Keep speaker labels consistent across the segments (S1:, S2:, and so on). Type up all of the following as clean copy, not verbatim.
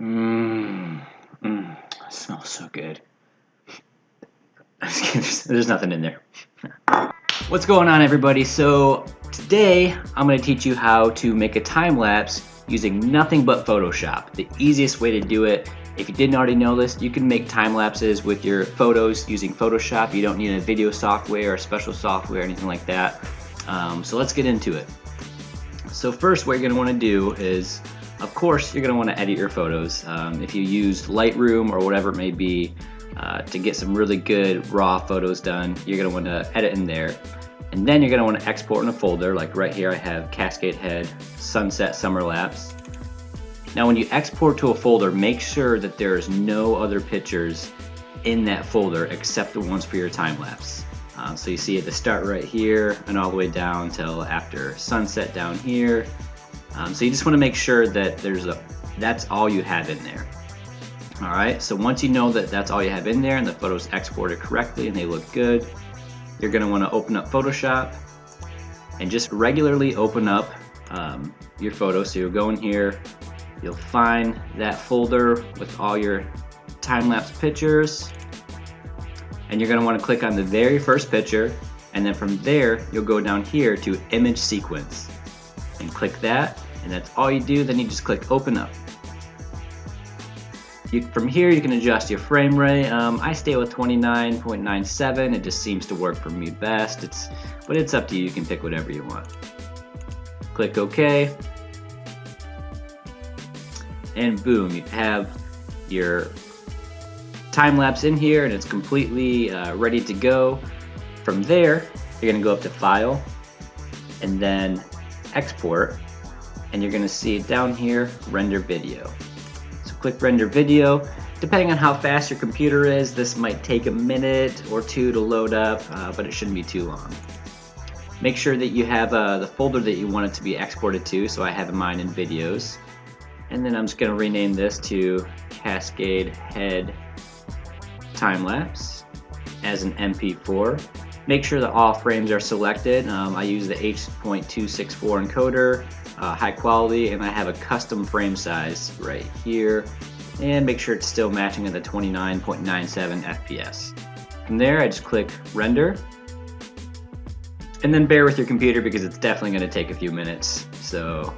S1: Mmm, it smells so good. There's nothing in there. What's going on, everybody? So today I'm going to teach you how to make a time lapse using nothing but Photoshop. The easiest way to do it. If you didn't already know this, you can make time lapses with your photos using Photoshop. You don't need a video software or special software or anything like that. So let's get into it. So first, what you're going to want to do is, of course, you're going to want to edit your photos. If you used Lightroom or whatever it may be to get some really good raw photos done, you're going to want to edit in there. And then you're going to want to export in a folder. Like right here I have Cascade Head Sunset Summer Lapse. Now when you export to a folder, make sure that there's no other pictures in that folder except the ones for your time lapse. So you see at the start right here and all the way down till after sunset down here. So you just want to make sure that that's all you have in there. Alright, so once you know that that's all you have in there and the photos exported correctly and they look good, you're going to want to open up Photoshop and just regularly open up your photos. So you'll go in here, you'll find that folder with all your time-lapse pictures, and you're going to want to click on the very first picture, and then from there you'll go down here to image sequence and click that, and that's all you do. Then you just click open up. From here you can adjust your frame rate. I stay with 29.97. It just seems to work for me best. But it's up to you. You can pick whatever you want. Click OK. And boom, you have your time lapse in here and it's completely ready to go. From there, you're going to go up to File and then Export. And you're going to see down here, Render Video. Click Render Video. Depending on how fast your computer is, this might take a minute or two to load up, but it shouldn't be too long. Make sure that you have the folder that you want it to be exported to, so I have mine in videos. And then I'm just going to rename this to Cascade Head Time Lapse as an MP4. Make sure that all frames are selected. I use the H.264 encoder. High quality, and I have a custom frame size right here, and make sure it's still matching at the 29.97 FPS. From there I just click render, and then bear with your computer because it's definitely going to take a few minutes. So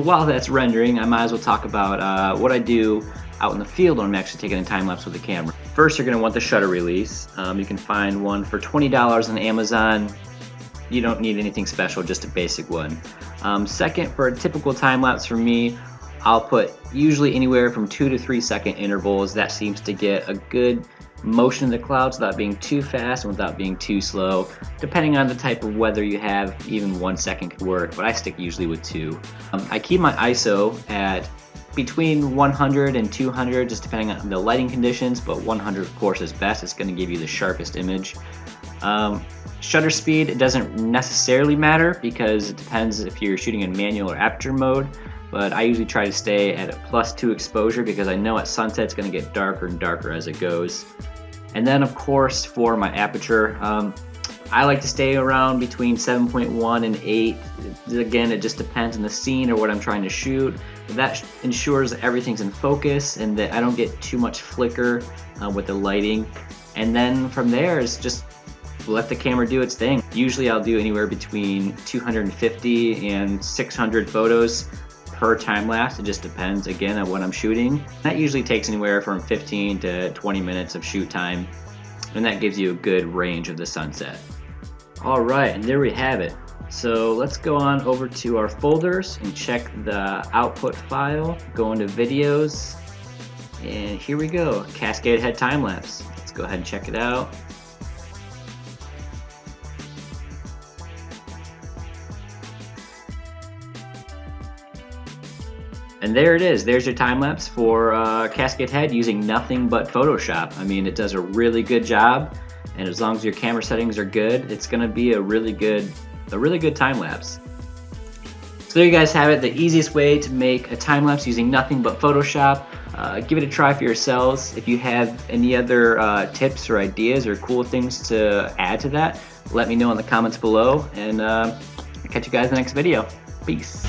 S1: while that's rendering, I might as well talk about what I do out in the field when I'm actually taking a time lapse with the camera. First, you're going to want the shutter release. You can find one for $20 on Amazon. You don't need anything special, just a basic one. Second, for a typical time lapse for me, I'll put usually anywhere from 2 to 3 second intervals. That seems to get a good motion of the clouds without being too fast and without being too slow. Depending on the type of weather you have, even 1 second could work, but I stick usually with 2. I keep my ISO at between 100 and 200, just depending on the lighting conditions, but 100 of course is best. It's going to give you the sharpest image. Shutter speed, it doesn't necessarily matter because it depends if you're shooting in manual or aperture mode, but I usually try to stay at a +2 exposure because I know at sunset it's going to get darker and darker as it goes. And then of course for my aperture, I like to stay around between 7.1 and 8. Again, it just depends on the scene or what I'm trying to shoot. But that ensures that everything's in focus and that I don't get too much flicker with the lighting. And then from there is just let the camera do its thing. Usually I'll do anywhere between 250 and 600 photos per time lapse. It just depends again on what I'm shooting. That usually takes anywhere from 15 to 20 minutes of shoot time, and that gives you a good range of the sunset. Alright, and there we have it. So let's go on over to our folders and check the output file, go into videos, and here we go, Cascade Head time lapse. Let's go ahead and check it out. And there it is. There's your time lapse for Cascade Head using nothing but Photoshop. I mean, it does a really good job, and as long as your camera settings are good, it's going to be a really good time lapse. So there you guys have it, the easiest way to make a time lapse using nothing but Photoshop. Give it a try for yourselves. If you have any other tips or ideas or cool things to add to that, let me know in the comments below, and I'll catch you guys in the next video. Peace.